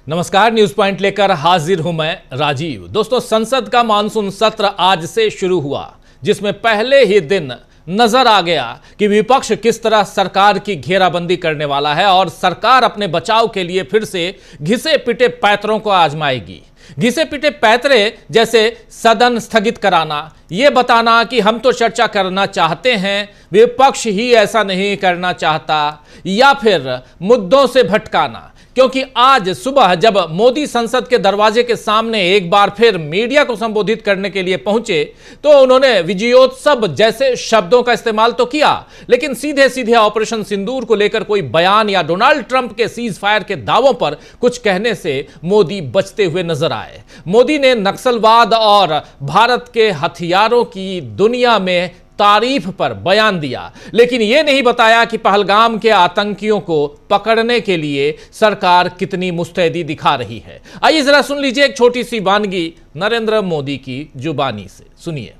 नमस्कार, news point लेकर हाजिर हूं मैं राजीव। दोस्तों, संसद का मानसून सत्र आज से शुरू हुआ, जिसमें पहले ही दिन नजर आ गया कि विपक्ष किस तरह सरकार की घेराबंदी करने वाला है और सरकार अपने बचाव के लिए फिर से घिसे पिटे पैतरों को आजमाएगी। घिसे पिटे पैतरे जैसे सदन स्थगित कराना, यह बताना कि हम तो चर्चा करना चाहते हैं, विपक्ष ही ऐसा नहीं करना चाहता, या फिर मुद्दों से भटकाना। क्योंकि आज सुबह जब मोदी संसद के दरवाजे के सामने एक बार फिर मीडिया को संबोधित करने के लिए पहुंचे तो उन्होंने विजयोत्सव जैसे शब्दों का इस्तेमाल तो किया, लेकिन सीधे सीधे ऑपरेशन सिंदूर को लेकर कोई बयान या डोनाल्ड ट्रंप के सीज फायर के दावों पर कुछ कहने से मोदी बचते हुए नजर आए। मोदी ने नक्सलवाद और भारत के हथियारों की दुनिया में तारीफ पर बयान दिया, लेकिन यह नहीं बताया कि पहलगाम के आतंकियों को पकड़ने के लिए सरकार कितनी मुस्तैदी दिखा रही है। आइए जरा सुन लीजिए एक छोटी सी वानगी नरेंद्र मोदी की जुबानी से। सुनिए।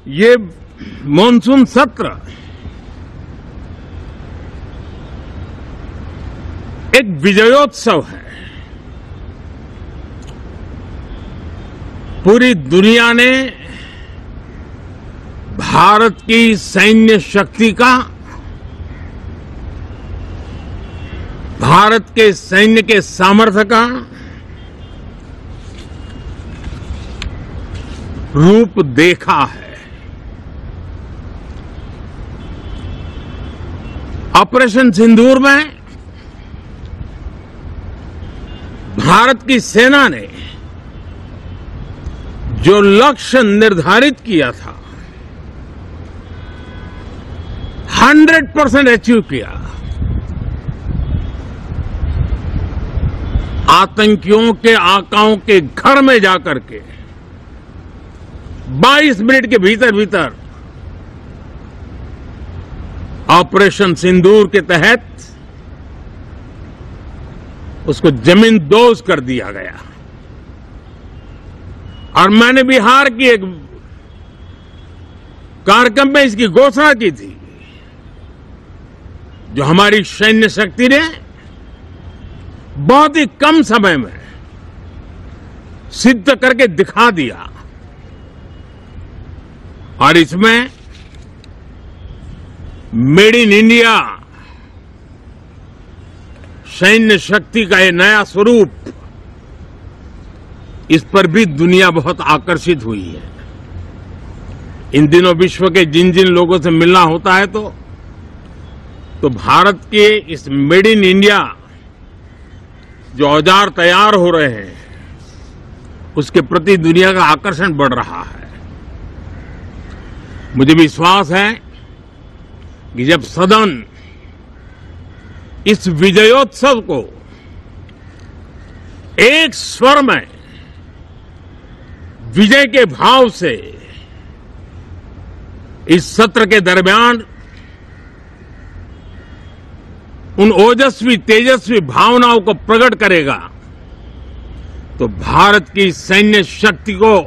ये मॉनसून सत्र एक विजयोत्सव है। पूरी दुनिया ने भारत की सैन्य शक्ति का, भारत के सैन्य के सामर्थ्य का रूप देखा है। ऑपरेशन सिंदूर में भारत की सेना ने जो लक्ष्य निर्धारित किया था 100% अचीव किया। आतंकियों के आकाओं के घर में जाकर के 22 मिनट के भीतर भीतर ऑपरेशन सिंदूर के तहत उसको जमींदोज कर दिया गया। और मैंने बिहार की एक कार्यक्रम में इसकी घोषणा की थी, जो हमारी सैन्य शक्ति ने बहुत ही कम समय में सिद्ध करके दिखा दिया। और इसमें मेड इन इंडिया सैन्य शक्ति का ये नया स्वरूप, इस पर भी दुनिया बहुत आकर्षित हुई है। इन दिनों विश्व के जिन जिन लोगों से मिलना होता है तो भारत के इस मेड इन इंडिया जो औजार तैयार हो रहे हैं, उसके प्रति दुनिया का आकर्षण बढ़ रहा है। मुझे विश्वास है कि जब सदन इस विजयोत्सव को एक स्वर में विजय के भाव से इस सत्र के दरमियान उन ओजस्वी तेजस्वी भावनाओं को प्रकट करेगा, तो भारत की सैन्य शक्ति को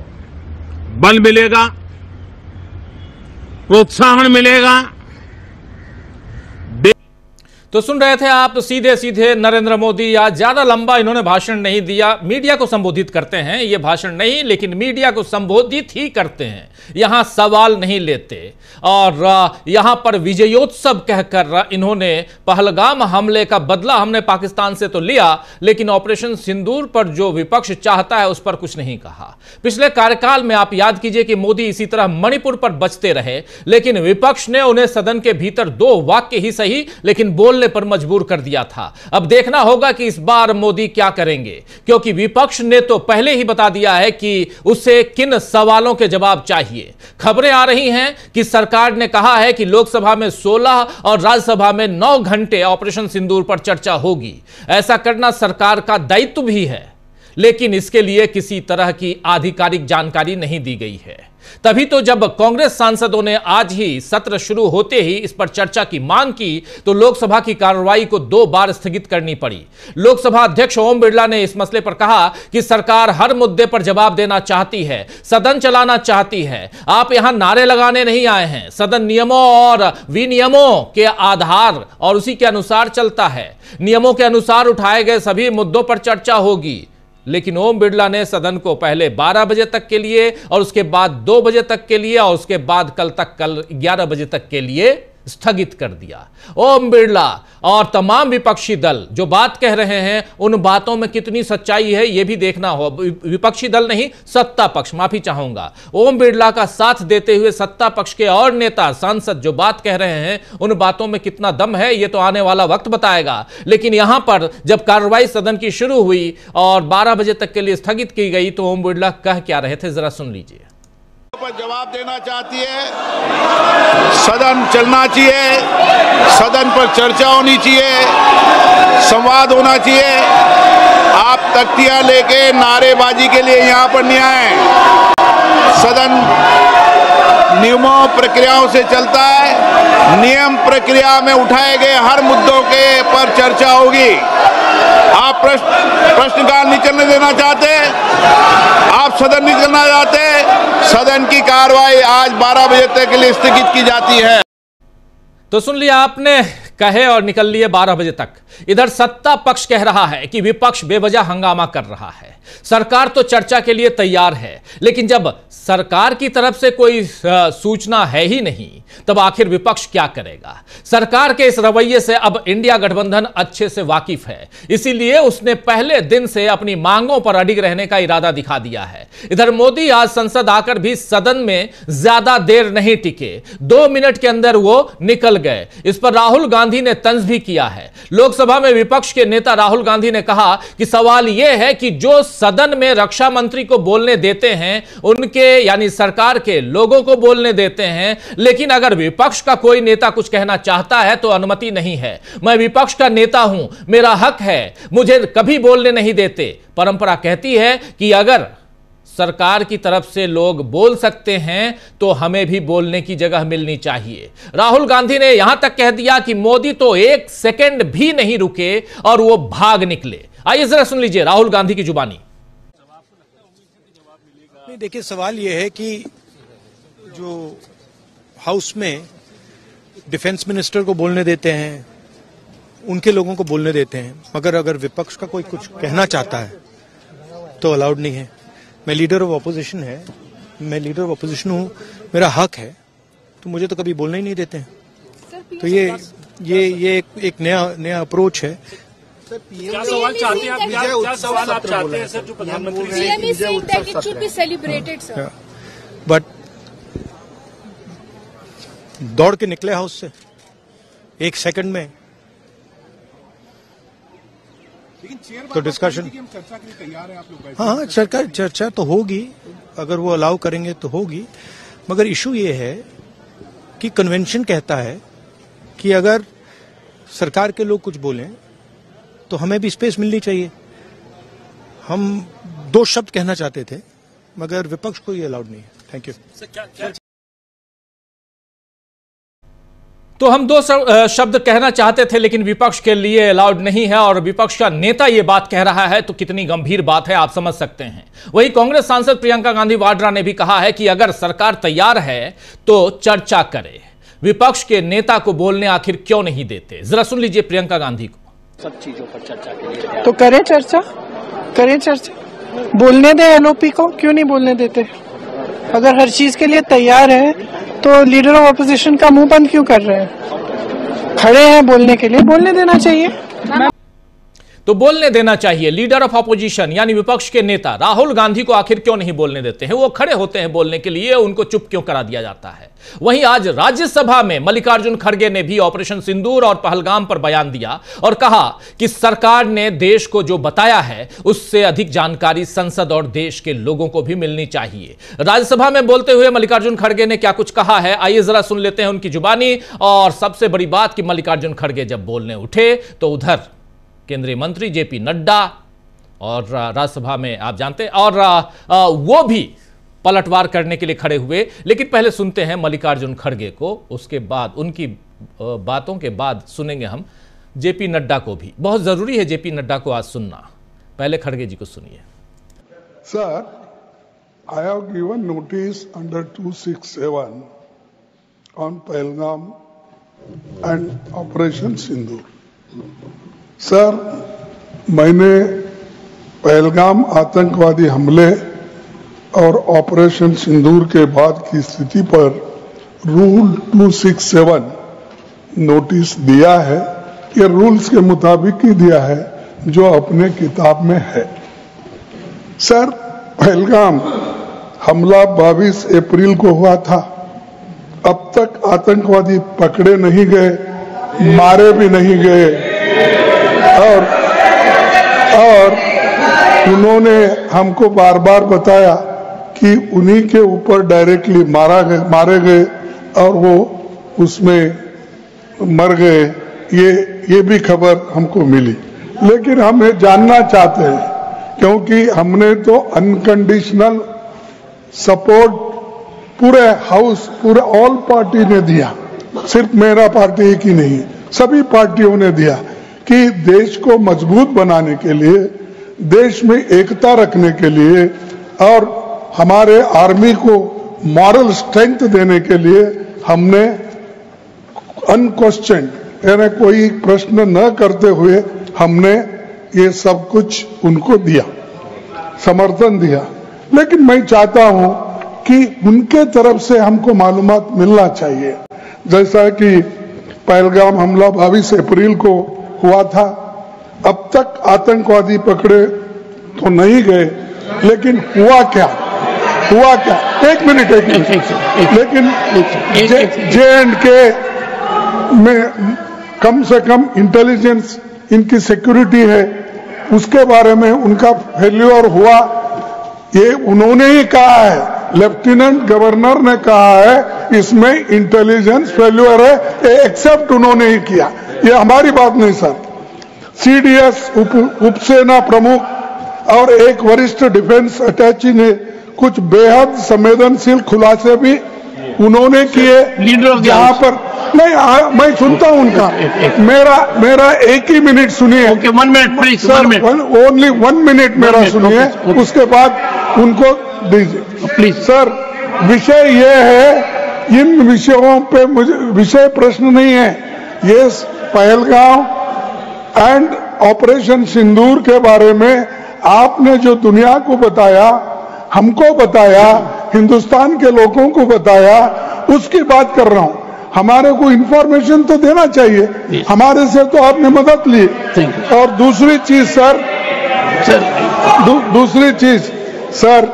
बल मिलेगा, प्रोत्साहन मिलेगा। तो सुन रहे थे आप सीधे सीधे नरेंद्र मोदी। या ज्यादा लंबा इन्होंने भाषण नहीं दिया। मीडिया को संबोधित करते हैं, ये भाषण नहीं, लेकिन मीडिया को संबोधित ही करते हैं, यहां सवाल नहीं लेते। और यहां पर विजयोत्सव कहकर इन्होंने पहलगाम हमले का बदला हमने पाकिस्तान से तो लिया, लेकिन ऑपरेशन सिंदूर पर जो विपक्ष चाहता है उस पर कुछ नहीं कहा। पिछले कार्यकाल में आप याद कीजिए कि मोदी इसी तरह मणिपुर पर बचते रहे, लेकिन विपक्ष ने उन्हें सदन के भीतर 2 वाक्य ही सही लेकिन बोलने पर मजबूर कर दिया था। अब देखना होगा कि इस बार मोदी क्या करेंगे, क्योंकि विपक्ष ने तो पहले ही बता दिया है कि उसे किन सवालों के जवाब चाहिए। खबरें आ रही हैं कि सरकार ने कहा है कि लोकसभा में 16 और राज्यसभा में 9 घंटे ऑपरेशन सिंदूर पर चर्चा होगी। ऐसा करना सरकार का दायित्व भी है, लेकिन इसके लिए किसी तरह की आधिकारिक जानकारी नहीं दी गई है। तभी तो जब कांग्रेस सांसदों ने आज ही सत्र शुरू होते ही इस पर चर्चा की मांग की तो लोकसभा की कार्रवाई को 2 बार स्थगित करनी पड़ी। लोकसभा अध्यक्ष ओम बिरला ने इस मसले पर कहा कि सरकार हर मुद्दे पर जवाब देना चाहती है, सदन चलाना चाहती है। आप यहां नारे लगाने नहीं आए हैं। सदन नियमों और विनियमों के आधार और उसी के अनुसार चलता है। नियमों के अनुसार उठाए गए सभी मुद्दों पर चर्चा होगी। लेकिन ओम बिरला ने सदन को पहले 12 बजे तक के लिए और उसके बाद 2 बजे तक के लिए और उसके बाद कल 11 बजे तक के लिए स्थगित कर दिया। ओम बिरला और तमाम विपक्षी दल जो बात कह रहे हैं उन बातों में कितनी सच्चाई है यह भी देखना हो। विपक्षी दल नहीं, सत्ता पक्ष, माफी चाहूंगा, ओम बिरला का साथ देते हुए सत्ता पक्ष के और नेता सांसद जो बात कह रहे हैं उन बातों में कितना दम है यह तो आने वाला वक्त बताएगा। लेकिन यहां पर जब कार्रवाई सदन की शुरू हुई और 12 बजे तक के लिए स्थगित की गई तो ओम बिरला कह क्या रहे थे, जरा सुन लीजिए। पर जवाब देना चाहती है, सदन चलना चाहिए, सदन पर चर्चा होनी चाहिए, संवाद होना चाहिए। आप तख्तियां लेके नारेबाजी के लिए यहां पर नहीं आए। सदन नियमों प्रक्रियाओं से चलता है। नियम प्रक्रिया में उठाए गए हर मुद्दों के पर चर्चा होगी। आप प्रश्नकाल नहीं चलने देना चाहते, आप सदन नहीं चलना चाहते, सदन की कार्रवाई आज 12 बजे तक के लिए स्थगित की जाती है। तो सुन लिया आपने, कहे और निकल लिए 12 बजे तक। इधर सत्ता पक्ष कह रहा है कि विपक्ष बेवजह हंगामा कर रहा है। सरकार तो चर्चा के लिए तैयार है, लेकिन जब सरकार की तरफ से कोई सूचना है ही नहीं तब आखिर विपक्ष क्या करेगा। सरकार के इस रवैये से अब इंडिया गठबंधन अच्छे से वाकिफ है, इसीलिए उसने पहले दिन से अपनी मांगों पर अडिग रहने का इरादा दिखा दिया है। इधर मोदी आज संसद आकर भी सदन में ज्यादा देर नहीं टिके, 2 मिनट के अंदर वो निकल गए। इस पर राहुल गांधी ने तंज भी किया है। लोकसभा में विपक्ष के नेता राहुल गांधी ने कहा कि सवाल यह है कि जो सदन में रक्षा मंत्री को बोलने देते हैं, उनके यानी सरकार के लोगों को बोलने देते हैं, लेकिन अगर विपक्ष का कोई नेता कुछ कहना चाहता है तो अनुमति नहीं है। मैं विपक्ष का नेता हूं, मेरा हक है, मुझे कभी बोलने नहीं देते। परंपरा कहती है कि अगर सरकार की तरफ से लोग बोल सकते हैं तो हमें भी बोलने की जगह मिलनी चाहिए। राहुल गांधी ने यहां तक कह दिया कि मोदी तो 1 सेकंड भी नहीं रुके और वो भाग निकले। आइए जरा सुन लीजिए राहुल गांधी की जुबानी। नहीं, देखिए सवाल यह है कि जो हाउस में डिफेंस मिनिस्टर को बोलने देते हैं, उनके लोगों को बोलने देते हैं, मगर अगर विपक्ष का कोई कुछ कहना चाहता है तो अलाउड नहीं है। मैं लीडर ऑफ ऑपोजिशन हूँ, मेरा हक है, तो मुझे तो कभी बोलने ही नहीं देते हैं। तो ये एक नया अप्रोच है। क्या सवाल चाहते हैं क्या सवाल आप चाहते हैं सर, जो प्रधानमंत्री बट दौड़ के निकले हाउस से 1 सेकंड में, तो डिस्कशन चर्चा के लिए तैयार है आप लोग? हाँ, चर्चा तो होगी, अगर वो अलाउ करेंगे तो होगी। मगर इशू ये है कि कन्वेंशन कहता है कि अगर सरकार के लोग कुछ बोलें तो हमें भी स्पेस मिलनी चाहिए। हम 2 शब्द कहना चाहते थे, मगर विपक्ष को ये अलाउड नहीं है। Thank you. तो हम 2 शब्द कहना चाहते थे लेकिन विपक्ष के लिए अलाउड नहीं है, और विपक्ष का नेता यह बात कह रहा है तो कितनी गंभीर बात है आप समझ सकते हैं। वहीं कांग्रेस सांसद प्रियंका गांधी वाड्रा ने भी कहा है कि अगर सरकार तैयार है तो चर्चा करे, विपक्ष के नेता को बोलने आखिर क्यों नहीं देते। जरा सुन लीजिए प्रियंका गांधी को। सब चीजों पर चर्चा के लिए तो करें चर्चा, बोलने दें एलओपी को, क्यों नहीं बोलने देते। अगर हर चीज के लिए तैयार है तो लीडर ऑफ ऑपोजिशन का मुंह बंद क्यों कर रहे हैं। खड़े हैं बोलने के लिए, बोलने देना चाहिए। तो बोलने देना चाहिए। लीडर ऑफ ऑपोजिशन यानी विपक्ष के नेता राहुल गांधी को आखिर क्यों नहीं बोलने देते हैं। वो खड़े होते हैं बोलने के लिए, उनको चुप क्यों करा दिया जाता है। वहीं आज राज्यसभा में मल्लिकार्जुन खड़गे ने भी ऑपरेशन सिंदूर और पहलगाम पर बयान दिया और कहा कि सरकार ने देश को जो बताया है उससे अधिक जानकारी संसद और देश के लोगों को भी मिलनी चाहिए। राज्यसभा में बोलते हुए मल्लिकार्जुन खड़गे ने क्या कुछ कहा है, आइए जरा सुन लेते हैं उनकी जुबानी। और सबसे बड़ी बात कि मल्लिकार्जुन खड़गे जब बोलने उठे तो उधर केंद्रीय मंत्री जेपी नड्डा और राज्यसभा में आप जानते हैं, और वो भी पलटवार करने के लिए खड़े हुए। लेकिन पहले सुनते हैं मल्लिकार्जुन खड़गे को, उसके बाद उनकी बातों के बाद सुनेंगे हम जेपी नड्डा को भी। बहुत जरूरी है जेपी नड्डा को आज सुनना। पहले खड़गे जी को सुनिए। Sir, I have given notice under 267 on Pahalgam and Operation Sindoor. Sir, मैंने पहलगाम आतंकवादी हमले और ऑपरेशन सिंदूर के बाद की स्थिति पर रूल 267 नोटिस दिया है। ये रूल्स के मुताबिक ही दिया है जो अपने किताब में है। सर, पहलगाम हमला 22 अप्रैल को हुआ था। अब तक आतंकवादी पकड़े नहीं गए, मारे भी नहीं गए, और उन्होंने हमको बार बार बताया कि उन्हीं के ऊपर डायरेक्टली मारे गए और वो उसमें मर गए। ये भी खबर हमको मिली। लेकिन हम ये जानना चाहते हैं, क्योंकि हमने तो अनकंडीशनल सपोर्ट पूरे हाउस, पूरे ऑल पार्टी ने दिया, सिर्फ मेरा पार्टी एक ही नहीं, सभी पार्टियों ने दिया कि देश को मजबूत बनाने के लिए, देश में एकता रखने के लिए और हमारे आर्मी को मॉरल स्ट्रेंथ देने के लिए हमने अनक्वेश्चन, यानी कोई प्रश्न न करते हुए हमने ये सब कुछ उनको दिया, समर्थन दिया। लेकिन मैं चाहता हूं कि उनके तरफ से हमको मालूमात मिलना चाहिए। जैसा कि पहलगाम हमला 22 अप्रैल को हुआ था, अब तक आतंकवादी पकड़े तो नहीं गए, लेकिन हुआ क्या? एक मिनट। लेकिन J&K में कम से कम इंटेलिजेंस, इनकी सिक्योरिटी है, उसके बारे में उनका फेल्यूर हुआ, ये उन्होंने ही कहा है। लेफ्टिनेंट गवर्नर ने कहा है इसमें इंटेलिजेंस फेल्यूर है, ये एक्सेप्ट उन्होंने ही किया, ये हमारी बात नहीं सर। CDS उपसेना प्रमुख और एक वरिष्ठ डिफेंस अटैची ने कुछ बेहद संवेदनशील खुलासे भी उन्होंने किए, जहां पर नहीं, मैं सुनता हूं उनका, मेरा एक ही मिनट सुनिए। Okay, 1 minute please sir, only 1 minute मेरा सुनिए, उसके बाद उनको दीजिए प्लीज। सर, विषय ये है, इन विषयों पे मुझे विषय प्रश्न नहीं है, ये पहलगाम एंड ऑपरेशन सिंदूर के बारे में आपने जो दुनिया को बताया, हमको बताया, हिंदुस्तान के लोगों को बताया, उसकी बात कर रहा हूं। हमारे को इंफॉर्मेशन तो देना चाहिए, हमारे से तो आपने मदद ली। और दूसरी चीज सर, दूसरी चीज सर,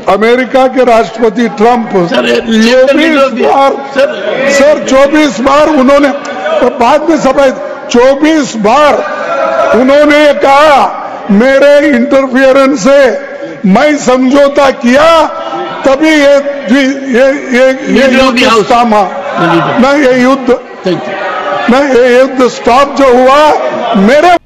अमेरिका के राष्ट्रपति ट्रंप 24 बार उन्होंने, बाद में सफाई, 24 बार उन्होंने कहा मेरे इंटरफियरेंस से मैं समझौता किया, तभी ये युद्ध थमा, नहीं ये युद्ध स्टॉप जो हुआ मेरे।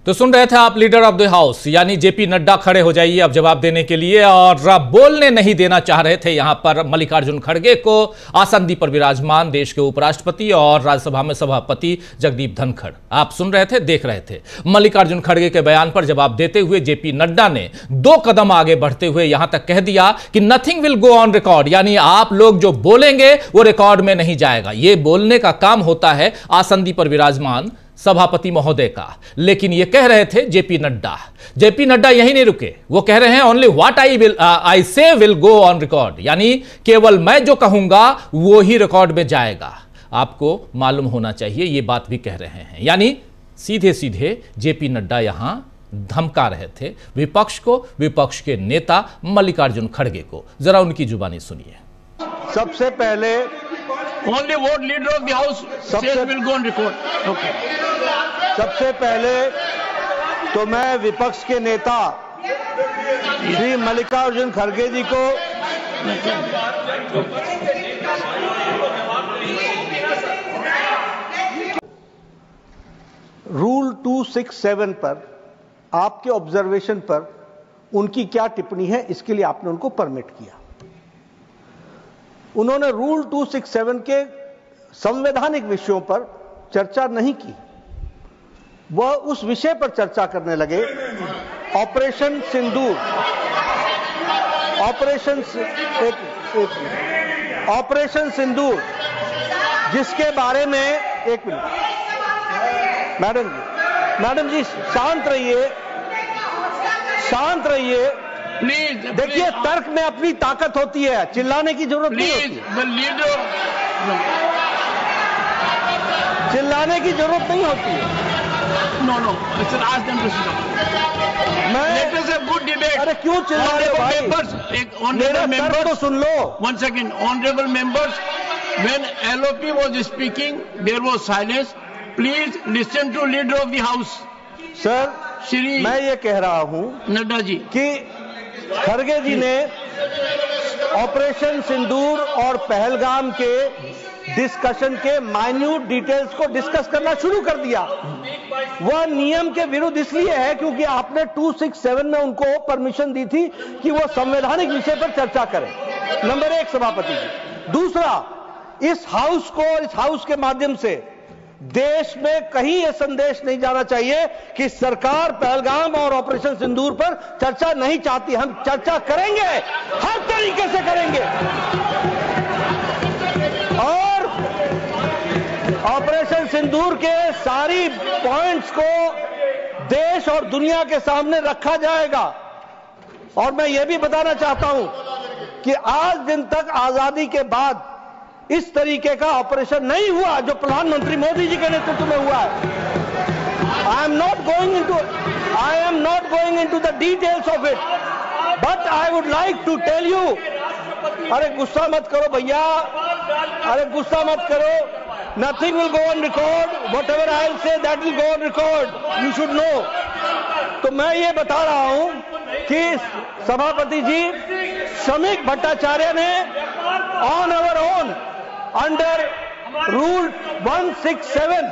तो सुन रहे थे आप लीडर ऑफ द हाउस यानी जेपी नड्डा खड़े हो जाइए अब जवाब देने के लिए, और बोलने नहीं देना चाह रहे थे यहां पर मल्लिकार्जुन खड़गे को, आसंदी पर विराजमान देश के उपराष्ट्रपति और राज्यसभा में सभापति जगदीप धनखड़। आप सुन रहे थे, देख रहे थे। मल्लिकार्जुन खड़गे के बयान पर जवाब देते हुए जेपी नड्डा ने 2 कदम आगे बढ़ते हुए यहां तक कह दिया कि nothing will go on record, यानी आप लोग जो बोलेंगे वो रिकॉर्ड में नहीं जाएगा। ये बोलने का काम होता है आसंदी पर विराजमान सभापति महोदय का। लेकिन ये कह रहे थे जेपी नड्डा यही नहीं रुके, वो कह रहे हैं ओनली व्हाट आई से विल गो ऑन रिकॉर्ड, यानी केवल मैं जो कहूंगा वो ही रिकॉर्ड में जाएगा। आपको मालूम होना चाहिए ये बात भी कह रहे हैं, यानी सीधे सीधे जेपी नड्डा यहां धमका रहे थे विपक्ष को, विपक्ष के नेता मल्लिकार्जुन खड़गे को। जरा उनकी जुबानी सुनिए। सबसे पहले Only what leader of the house says will go on record. Okay. सबसे पहले तो मैं विपक्ष के नेता श्री मल्लिकार्जुन खड़गे जी को रूल 267 पर आपके ऑब्जर्वेशन पर उनकी क्या टिप्पणी है, इसके लिए आपने उनको परमिट किया। उन्होंने रूल 267 के संवैधानिक विषयों पर चर्चा नहीं की, वह उस विषय पर चर्चा करने लगे, ऑपरेशन सिंदूर, ऑपरेशन सिंदूर, जिसके बारे में, एक मिनट मैडम जी शांत रहिए, प्लीज। देखिए, तर्क में अपनी ताकत होती है, चिल्लाने की जरूरत नहीं होती, चिल्लाने की जरूरत नहीं होती है। No, good debate. अरे क्यों चिल्ला रहे हो भाई? मेरा तर्क तो सुन लो। One second, honorable members, when LOP was speaking, there was silence. Please listen to leader of the house. Sir, Shri मैं ये कह रहा हूं नड्डा जी कि खड़गे जी ने ऑपरेशन सिंदूर और पहलगाम के डिस्कशन के माइन्यूट डिटेल्स को डिस्कस करना शुरू कर दिया। वह नियम के विरुद्ध इसलिए है क्योंकि आपने 267 में उनको परमिशन दी थी कि वो संवैधानिक विषय पर चर्चा करें। नंबर 1 सभापति जी। दूसरा, इस हाउस को और इस हाउस के माध्यम से देश में कहीं यह संदेश नहीं जाना चाहिए कि सरकार पहलगाम और ऑपरेशन सिंदूर पर चर्चा नहीं चाहती। हम चर्चा करेंगे, हर तरीके से करेंगे, और ऑपरेशन सिंदूर के सारी पॉइंट्स को देश और दुनिया के सामने रखा जाएगा। और मैं यह भी बताना चाहता हूं कि आज दिन तक आजादी के बाद इस तरीके का ऑपरेशन नहीं हुआ जो प्रधानमंत्री मोदी जी के नेतृत्व में हुआ है। I am not going into the details of it, but I would like to tell you. अरे गुस्सा मत करो भैया, अरे गुस्सा मत करो। Nothing will go on record, whatever I will say that will go on record, you should know. तो मैं ये बता रहा हूं कि सभापति जी, श्रमिक भट्टाचार्य ने on our own under rule 167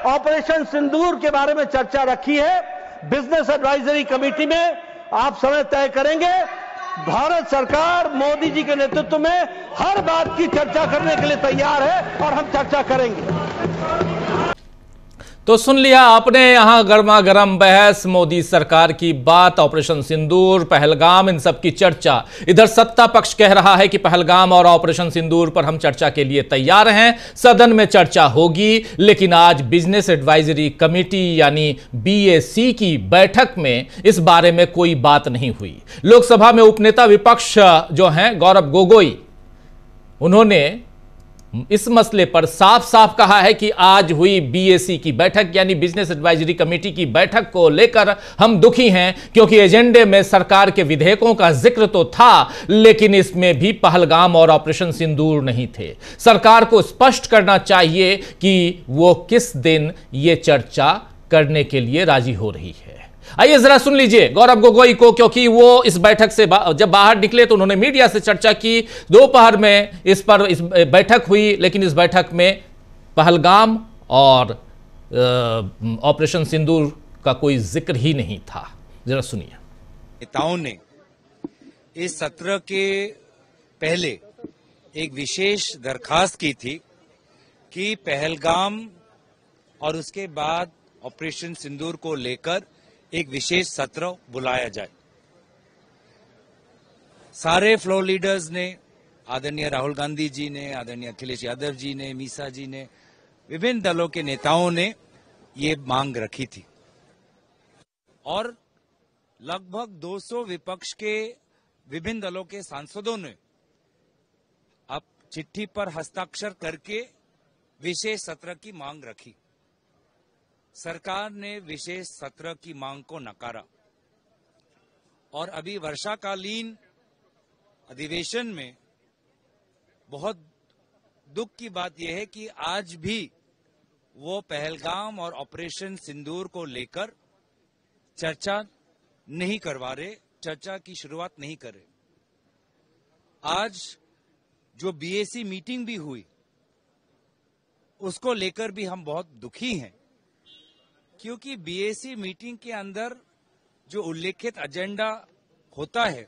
operation Sindoor के बारे में चर्चा रखी है। बिजनेस एडवाइजरी कमेटी में आप समय तय करेंगे। भारत सरकार मोदी जी के नेतृत्व में हर बात की चर्चा करने के लिए तैयार है और हम चर्चा करेंगे। तो सुन लिया आपने, यहां गर्मा गर्म बहस, मोदी सरकार की बात, ऑपरेशन सिंदूर, पहलगाम, इन सब की चर्चा। इधर सत्ता पक्ष कह रहा है कि पहलगाम और ऑपरेशन सिंदूर पर हम चर्चा के लिए तैयार हैं, सदन में चर्चा होगी। लेकिन आज बिजनेस एडवाइजरी कमेटी यानी BAC की बैठक में इस बारे में कोई बात नहीं हुई। लोकसभा में उपनेता विपक्ष जो हैं गौरव गोगोई, उन्होंने इस मसले पर साफ साफ कहा है कि आज हुई BAC की बैठक यानी बिजनेस एडवाइजरी कमेटी की बैठक को लेकर हम दुखी हैं, क्योंकि एजेंडे में सरकार के विधेयकों का जिक्र तो था, लेकिन इसमें भी पहलगाम और ऑपरेशन सिंदूर नहीं थे। सरकार को स्पष्ट करना चाहिए कि वो किस दिन ये चर्चा करने के लिए राजी हो रही है। आइए जरा सुन लीजिए गौरव गोगोई को, क्योंकि वो इस बैठक से जब बाहर निकले तो उन्होंने मीडिया से चर्चा की। दोपहर में इस बैठक हुई, लेकिन इस बैठक में पहलगाम और ऑपरेशन सिंदूर का कोई जिक्र ही नहीं था। जरा सुनिए। नेताओं ने इस सत्र के पहले एक विशेष दरखास्त की थी कि पहलगाम और उसके बाद ऑपरेशन सिंदूर को लेकर एक विशेष सत्र बुलाया जाए। सारे फ्लोर लीडर्स ने, आदरणीय राहुल गांधी जी ने, आदरणीय अखिलेश यादव जी ने, मीसा जी ने, विभिन्न दलों के नेताओं ने ये मांग रखी थी और लगभग 200 विपक्ष के विभिन्न दलों के सांसदों ने अब चिट्ठी पर हस्ताक्षर करके विशेष सत्र की मांग रखी। सरकार ने विशेष सत्र की मांग को नकारा और अभी वर्षाकालीन अधिवेशन में बहुत दुख की बात यह है कि आज भी वो पहलगाम और ऑपरेशन सिंदूर को लेकर चर्चा नहीं करवा रहे, चर्चा की शुरुआत नहीं कर रहे। आज जो BAC मीटिंग भी हुई उसको लेकर भी हम बहुत दुखी हैं, क्योंकि BAC मीटिंग के अंदर जो उल्लेखित एजेंडा होता है,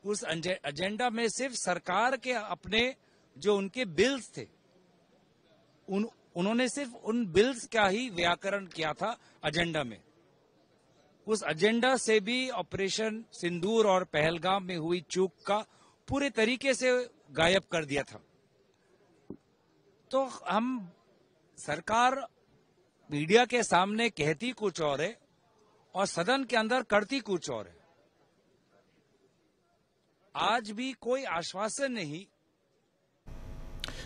उस एजेंडा में सिर्फ सरकार के अपने जो उनके बिल्स थे, उन्होंने सिर्फ उन बिल्स का ही व्याकरण किया था एजेंडा में। उस एजेंडा से भी ऑपरेशन सिंदूर और पहलगाम में हुई चूक का पूरे तरीके से गायब कर दिया था। तो हम सरकार मीडिया के सामने कहती कुछ और है और सदन के अंदर करती कुछ और है। आज भी कोई आश्वासन नहीं।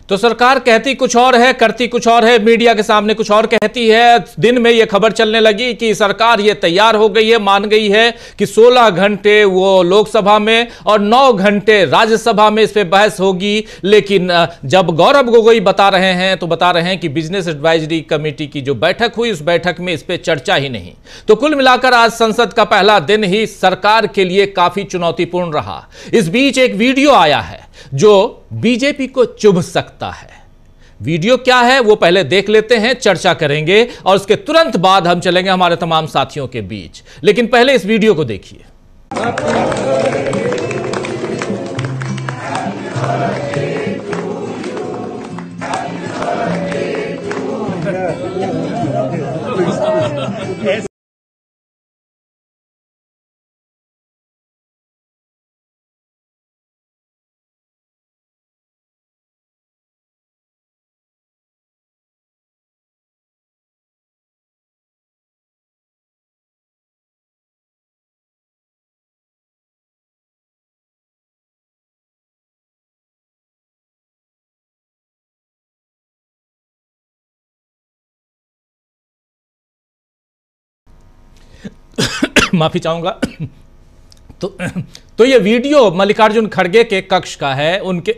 तो सरकार कहती कुछ और है, करती कुछ और है, मीडिया के सामने कुछ और कहती है। दिन में यह खबर चलने लगी कि सरकार ये तैयार हो गई है, मान गई है कि 16 घंटे वो लोकसभा में और 9 घंटे राज्यसभा में इस पे बहस होगी। लेकिन जब गौरव गोगोई बता रहे हैं तो बता रहे हैं कि बिजनेस एडवाइजरी कमेटी की जो बैठक हुई, उस बैठक में इस पे चर्चा ही नहीं। तो कुल मिलाकर आज संसद का पहला दिन ही सरकार के लिए काफी चुनौतीपूर्ण रहा। इस बीच एक वीडियो आया है जो बीजेपी को चुभ सकता है। वीडियो क्या है वो पहले देख लेते हैं, चर्चा करेंगे और उसके तुरंत बाद हम चलेंगे हमारे तमाम साथियों के बीच। लेकिन पहले इस वीडियो को देखिए। माफी चाहूंगा। तो ये वीडियो मल्लिकार्जुन खड़गे के कक्ष का है, उनके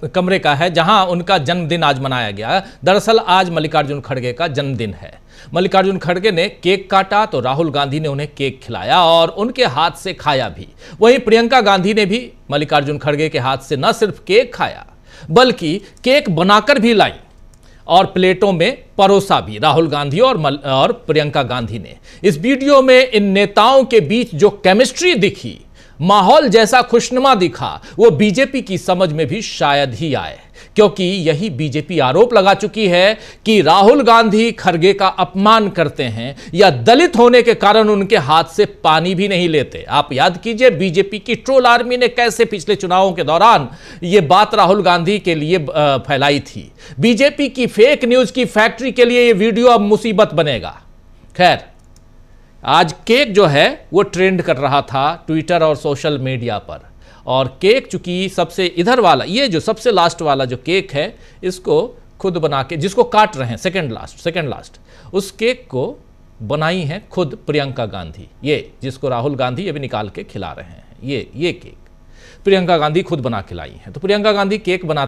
कमरे का है, जहां उनका जन्मदिन आज मनाया गया। दरअसल आज मल्लिकार्जुन खड़गे का जन्मदिन है। मल्लिकार्जुन खड़गे ने केक काटा तो राहुल गांधी ने उन्हें केक खिलाया और उनके हाथ से खाया भी। वहीं प्रियंका गांधी ने भी मल्लिकार्जुन खड़गे के हाथ से न सिर्फ केक खाया बल्कि केक बनाकर भी लाई और प्लेटों में परोसा भी राहुल गांधी और प्रियंका गांधी ने। इस वीडियो में इन नेताओं के बीच जो केमिस्ट्री दिखी, माहौल जैसा खुशनुमा दिखा, वो बीजेपी की समझ में भी शायद ही आए, क्योंकि यही बीजेपी आरोप लगा चुकी है कि राहुल गांधी खड़गे का अपमान करते हैं या दलित होने के कारण उनके हाथ से पानी भी नहीं लेते। आप याद कीजिए बीजेपी की ट्रोल आर्मी ने कैसे पिछले चुनावों के दौरान यह बात राहुल गांधी के लिए फैलाई थी। बीजेपी की फेक न्यूज की फैक्ट्री के लिए यह वीडियो अब मुसीबत बनेगा। खैर, आज केक जो है वो ट्रेंड कर रहा था ट्विटर और सोशल मीडिया पर, और केक चूंकि सबसे इधर वाला, ये जो सबसे लास्ट वाला जो केक है, इसको खुद बना के, जिसको काट रहे हैं सेकंड लास्ट, उस केक को बनाई है खुद प्रियंका गांधी। ये जिसको राहुल गांधी ये भी निकाल के खिला रहे हैं, ये केक प्रियंका गांधी खुद बना के लाई है। तो प्रियंका गांधी केक बना